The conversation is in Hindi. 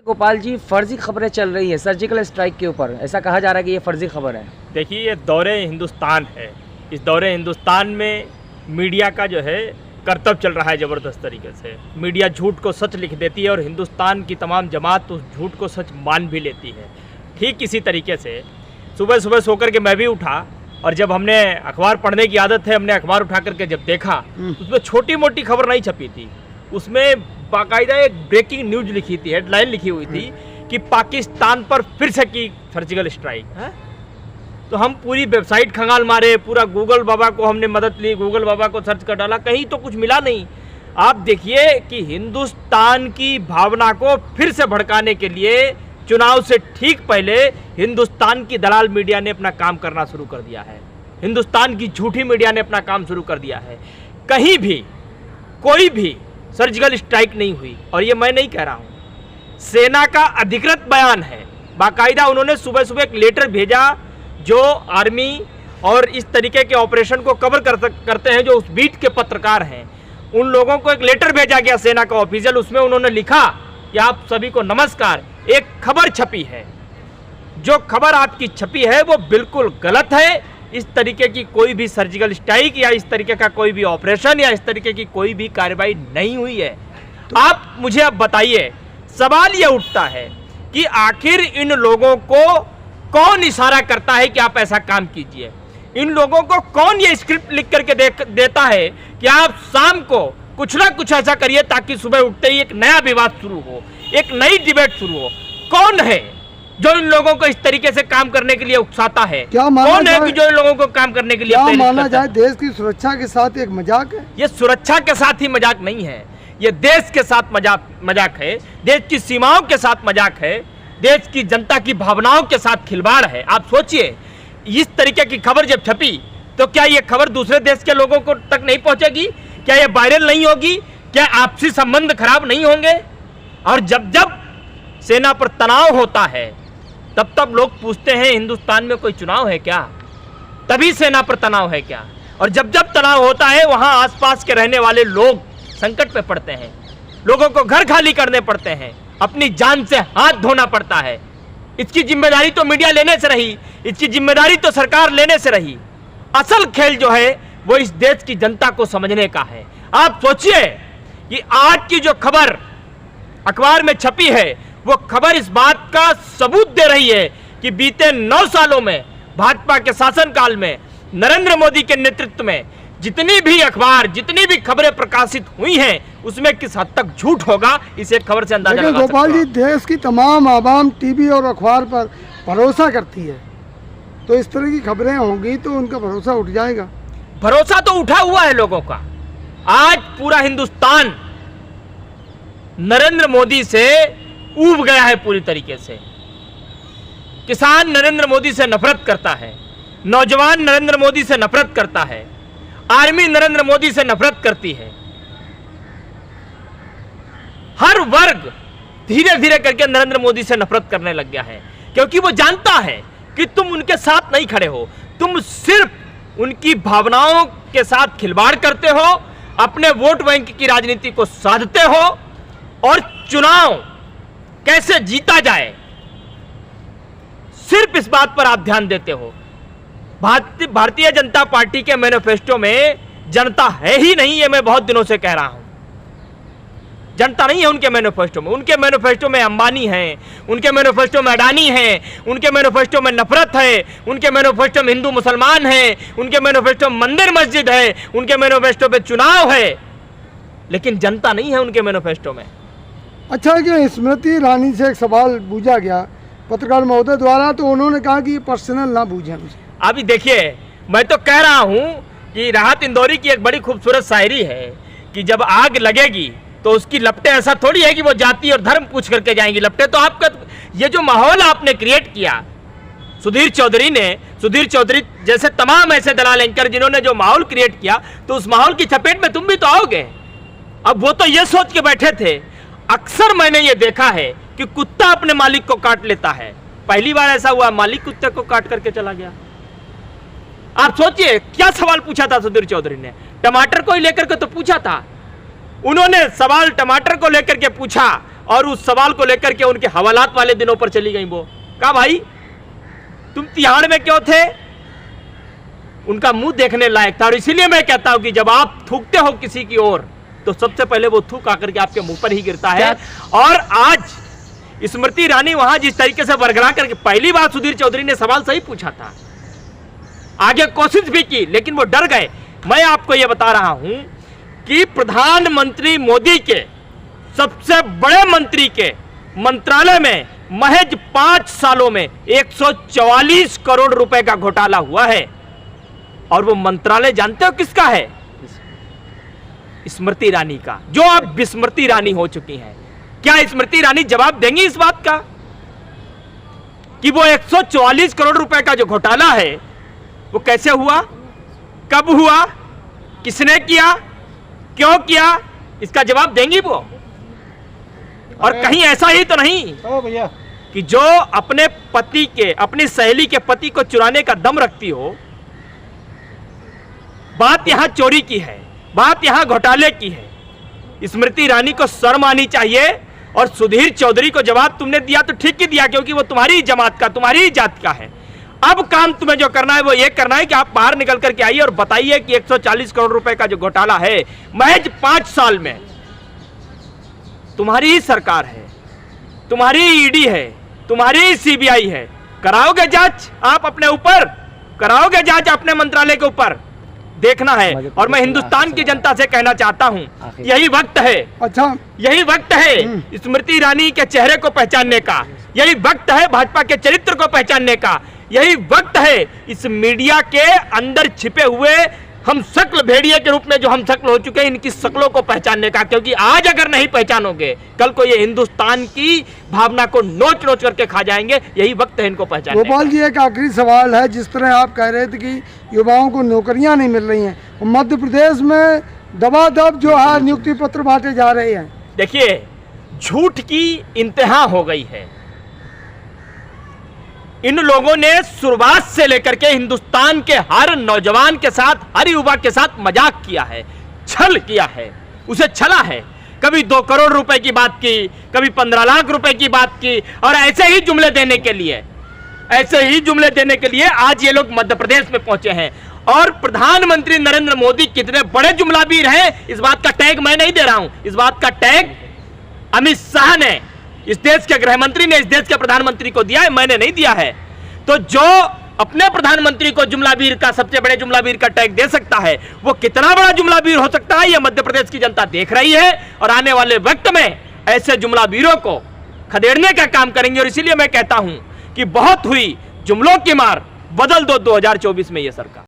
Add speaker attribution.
Speaker 1: गोपाल जी, फर्जी खबरें चल रही है सर्जिकल स्ट्राइक के ऊपर। ऐसा कहा जा रहा है कि ये फर्जी खबर है।
Speaker 2: देखिए, ये दौरे हिंदुस्तान है। इस दौरे हिंदुस्तान में मीडिया का जो है करतब चल रहा है ज़बरदस्त तरीके से। मीडिया झूठ को सच लिख देती है और हिंदुस्तान की तमाम जमात उस झूठ को सच मान भी लेती है। ठीक इसी तरीके से सुबह सुबह सो कर के मैं भी उठा और जब हमने अखबार पढ़ने की आदत है, हमने अखबार उठा करके जब देखा उसमें छोटी मोटी खबर नहीं छपी थी, उसमें बाकायदा एक ब्रेकिंग न्यूज लिखी थी, हेडलाइन लिखी हुई थी कि पाकिस्तान पर फिर से की सर्जिकल स्ट्राइक है। तो हम पूरी वेबसाइट खंगाल मारे, पूरा गूगल बाबा को हमने मदद ली, गूगल बाबा को सर्च कर डाला, कहीं तो कुछ मिला नहीं। आप देखिए कि हिंदुस्तान की भावना को फिर से भड़काने के लिए चुनाव से ठीक पहले हिंदुस्तान की दलाल मीडिया ने अपना काम करना शुरू कर दिया है। हिंदुस्तान की झूठी मीडिया ने अपना काम शुरू कर दिया है। कहीं भी कोई भी सर्जिकल स्ट्राइक नहीं हुई और ये मैं नहीं कह रहा हूं, सेना का अधिकृत बयान है। बाकायदा उन्होंने सुबह सुबह एक लेटर भेजा जो आर्मी और इस तरीके के ऑपरेशन को कवर करते हैं, जो उस बीट के पत्रकार हैं, उन लोगों को एक लेटर भेजा गया सेना का ऑफिशियल। उसमें उन्होंने लिखा कि आप सभी को नमस्कार, एक खबर छपी है, जो खबर आपकी छपी है वो बिल्कुल गलत है। इस तरीके की कोई भी सर्जिकल स्ट्राइक या इस तरीके का कोई भी ऑपरेशन या इस तरीके की कोई भी कार्रवाई नहीं हुई है। आप मुझे अब बताइए, सवाल यह उठता है कि आखिर इन लोगों को कौन इशारा करता है कि आप ऐसा काम कीजिए? इन लोगों को कौन ये स्क्रिप्ट लिख करके देता है कि आप शाम को कुछ ना कुछ ऐसा करिए ताकि सुबह उठते ही एक नया विवाद शुरू हो, एक नई डिबेट शुरू हो? कौन है जो इन लोगों को इस तरीके से काम करने के लिए उकसाता है? कौन है कि जो इन लोगों को काम करने के लिए
Speaker 3: क्या माना जाए देश की सुरक्षा के साथ एक मजाक है?
Speaker 2: ये सुरक्षा के साथ ही मजाक नहीं है, ये देश के साथ मजाक है, देश की सीमाओं के साथ मजाक है, देश की जनता की भावनाओं के साथ खिलवाड़ है। आप सोचिए, इस तरीके की खबर जब छपी तो क्या ये खबर दूसरे देश के लोगों को तक नहीं पहुंचेगी? क्या ये वायरल नहीं होगी? क्या आपसी संबंध खराब नहीं होंगे? और जब जब सेना पर तनाव होता है तब तब लोग पूछते हैं हिंदुस्तान में कोई चुनाव है क्या? तभी सेना पर तनाव है क्या? और जब जब तनाव होता है वहां आसपास के रहने वाले लोग संकट पे पड़ते हैं, लोगों को घर खाली करने पड़ते हैं, अपनी जान से हाथ धोना पड़ता है। इसकी जिम्मेदारी तो मीडिया लेने से रही, इसकी जिम्मेदारी तो सरकार लेने से रही। असल खेल जो है वो इस देश की जनता को समझने का है। आप सोचिए कि आज की जो खबर अखबार में छपी है वो खबर इस बात का सबूत दे रही है कि बीते 9 सालों में भाजपा के शासनकाल में नरेंद्र मोदी के नेतृत्व में जितनी भी अखबार, जितनी भी खबरें प्रकाशित हुई हैं, उसमें किस हद तक झूठ होगा, इस एक खबर से अंदाजा लगा सकते हैं।
Speaker 3: गोपाल जी, देश की तमाम आवाम टीवी और अखबार पर भरोसा करती है, तो इस तरह की खबरें होंगी तो उनका भरोसा उठ जाएगा।
Speaker 2: भरोसा तो उठा हुआ है लोगों का। आज पूरा हिंदुस्तान नरेंद्र मोदी से ऊब गया है पूरी तरीके से। किसान नरेंद्र मोदी से नफरत करता है, नौजवान नरेंद्र मोदी से नफरत करता है, आर्मी नरेंद्र मोदी से नफरत करती है। हर वर्ग धीरे धीरे करके नरेंद्र मोदी से नफरत करने लग गया है, क्योंकि वो जानता है कि तुम उनके साथ नहीं खड़े हो, तुम सिर्फ उनकी भावनाओं के साथ खिलवाड़ करते हो, अपने वोट बैंक की राजनीति को साधते हो और चुनाव कैसे जीता जाए सिर्फ इस बात पर आप ध्यान देते हो। भारतीय जनता पार्टी के मैनिफेस्टो में जनता है ही नहीं, ये मैं बहुत दिनों से कह रहा हूं। जनता नहीं है उनके मैनिफेस्टो में। उनके मैनिफेस्टो में अंबानी हैं, उनके मैनिफेस्टो में अडानी हैं, उनके मैनिफेस्टो में नफरत है, उनके मैनिफेस्टो में हिंदू मुसलमान हैं, उनके मैनिफेस्टो में मंदिर मस्जिद है, उनके मैनिफेस्टो में चुनाव है, लेकिन जनता नहीं है उनके मैनिफेस्टो में।
Speaker 3: अच्छा, कि स्मृति ईरानी से एक सवाल पूछा गया पत्रकार महोदय द्वारा, तो उन्होंने कहा कि ये पर्सनल ना पूछें मुझे।
Speaker 2: अभी देखिए, मैं तो कह रहा हूं कि राहत इंदौरी की एक बड़ी खूबसूरत शायरी है कि जब आग लगेगी तो उसकी लपटें ऐसा थोड़ी है कि वो जाति और धर्म पूछ करके जाएंगी। लपटें तो आपका ये जो माहौल आपने क्रिएट किया, सुधीर चौधरी जैसे तमाम ऐसे दलाल एंकर जिन्होंने जो माहौल क्रिएट किया, तो उस माहौल की चपेट में तुम भी तो आओगे। अब वो तो ये सोच के बैठे थे, अक्सर मैंने ये देखा है कि कुत्ता अपने मालिक को काट लेता है। पहली बार ऐसा हुआ, मालिक कुत्ते को काट करके चला गया। आप सोचिए क्या सवाल पूछा था सुधीर चौधरी ने, टमाटर को ही लेकर के तो पूछा था। उन्होंने सवाल टमाटर को लेकर के पूछा और उस सवाल को लेकर के उनके हवालात वाले दिनों पर चली गई। वो कहा भाई तुम तिहाड़ में क्यों थे, उनका मुंह देखने लायक था। और इसीलिए मैं कहता हूं कि जब आप थूकते हो किसी की ओर तो सबसे पहले वो थूक आकर के आपके मुंह पर ही गिरता है। और आज स्मृति ईरानी वहां जिस तरीके से बरगला करके, पहली बार सुधीर चौधरी ने सवाल सही पूछा था, आगे कोशिश भी की लेकिन वो डर गए। मैं आपको यह बता रहा हूं कि प्रधानमंत्री मोदी के सबसे बड़े मंत्री के मंत्रालय में महज 5 सालों में 144 करोड़ रुपए का घोटाला हुआ है। और वो मंत्रालय जानते हो किसका है? स्मृति ईरानी का, जो अब विस्मृति ईरानी हो चुकी हैं। क्या स्मृति ईरानी जवाब देंगी इस बात का कि वो 144 करोड़ रुपए का जो घोटाला है वो कैसे हुआ, कब हुआ, किसने किया, क्यों किया, इसका जवाब देंगी वो? और कहीं ऐसा ही तो नहीं
Speaker 3: भैया
Speaker 2: कि जो अपने पति के, अपनी सहेली के पति को चुराने का दम रखती हो। बात यहां चोरी की है, बात यहां घोटाले की है। स्मृति ईरानी को शर्म आनी चाहिए। और सुधीर चौधरी को जवाब तुमने दिया तो ठीक ही दिया, क्योंकि वो तुम्हारी जमात का, तुम्हारी जात का है। अब काम तुम्हें जो करना है वो ये करना है कि आप बाहर निकल करके आइए और बताइए कि 140 करोड़ रुपए का जो घोटाला है महज 5 साल में, तुम्हारी ही सरकार है, तुम्हारी ईडी है, तुम्हारी सीबीआई है, कराओगे जांच आप अपने ऊपर, कराओगे जांच अपने मंत्रालय के ऊपर, देखना है। और मैं हिंदुस्तान की जनता से कहना चाहता हूं, यही वक्त है,
Speaker 3: अच्छा
Speaker 2: यही वक्त है स्मृति ईरानी के चेहरे को पहचानने का, यही वक्त है भाजपा के चरित्र को पहचानने का, यही वक्त है इस मीडिया के अंदर छिपे हुए हम शक्ल भेड़िए के रूप में जो हम शक्ल हो चुके हैं, इनकी शक्लों को पहचानने का। क्योंकि आज अगर नहीं पहचानोगे कल को ये हिंदुस्तान की भावना को नोच नोच करके खा जाएंगे। यही वक्त है इनको पहचानने का।
Speaker 3: गोपाल जी एक आखिरी सवाल है, जिस तरह आप कह रहे थे कि युवाओं को नौकरियां नहीं मिल रही हैं, मध्य प्रदेश में दबादब जो है नियुक्ति पत्र बांटे जा रहे हैं।
Speaker 2: देखिए झूठ की इंतहा हो गई है। इन लोगों ने शुरुआत से लेकर के हिंदुस्तान के हर नौजवान के साथ, हर युवा के साथ मजाक किया है, छल किया है, उसे छला है। कभी 2 करोड़ रुपए की बात की, कभी 15 लाख रुपए की बात की, और ऐसे ही जुमले देने के लिए, ऐसे ही जुमले देने के लिए आज ये लोग मध्य प्रदेश में पहुंचे हैं। और प्रधानमंत्री नरेंद्र मोदी कितने बड़े जुमलाबीर हैं, इस बात का टैग मैं नहीं दे रहा हूं, इस बात का टैग अमित शाह ने, इस देश के गृह मंत्री ने इस देश के प्रधानमंत्री को दिया है, मैंने नहीं दिया है। तो जो अपने प्रधानमंत्री को जुमलाबीर का, सबसे बड़े जुमलाबीर का टैग दे सकता है, वो कितना बड़ा जुमलाबीर हो सकता है, यह मध्य प्रदेश की जनता देख रही है। और आने वाले वक्त में ऐसे जुमलाबीरों को खदेड़ने का काम करेंगे। और इसीलिए मैं कहता हूं कि बहुत हुई जुमलों की मार, बदल दो 2024 में यह सरकार।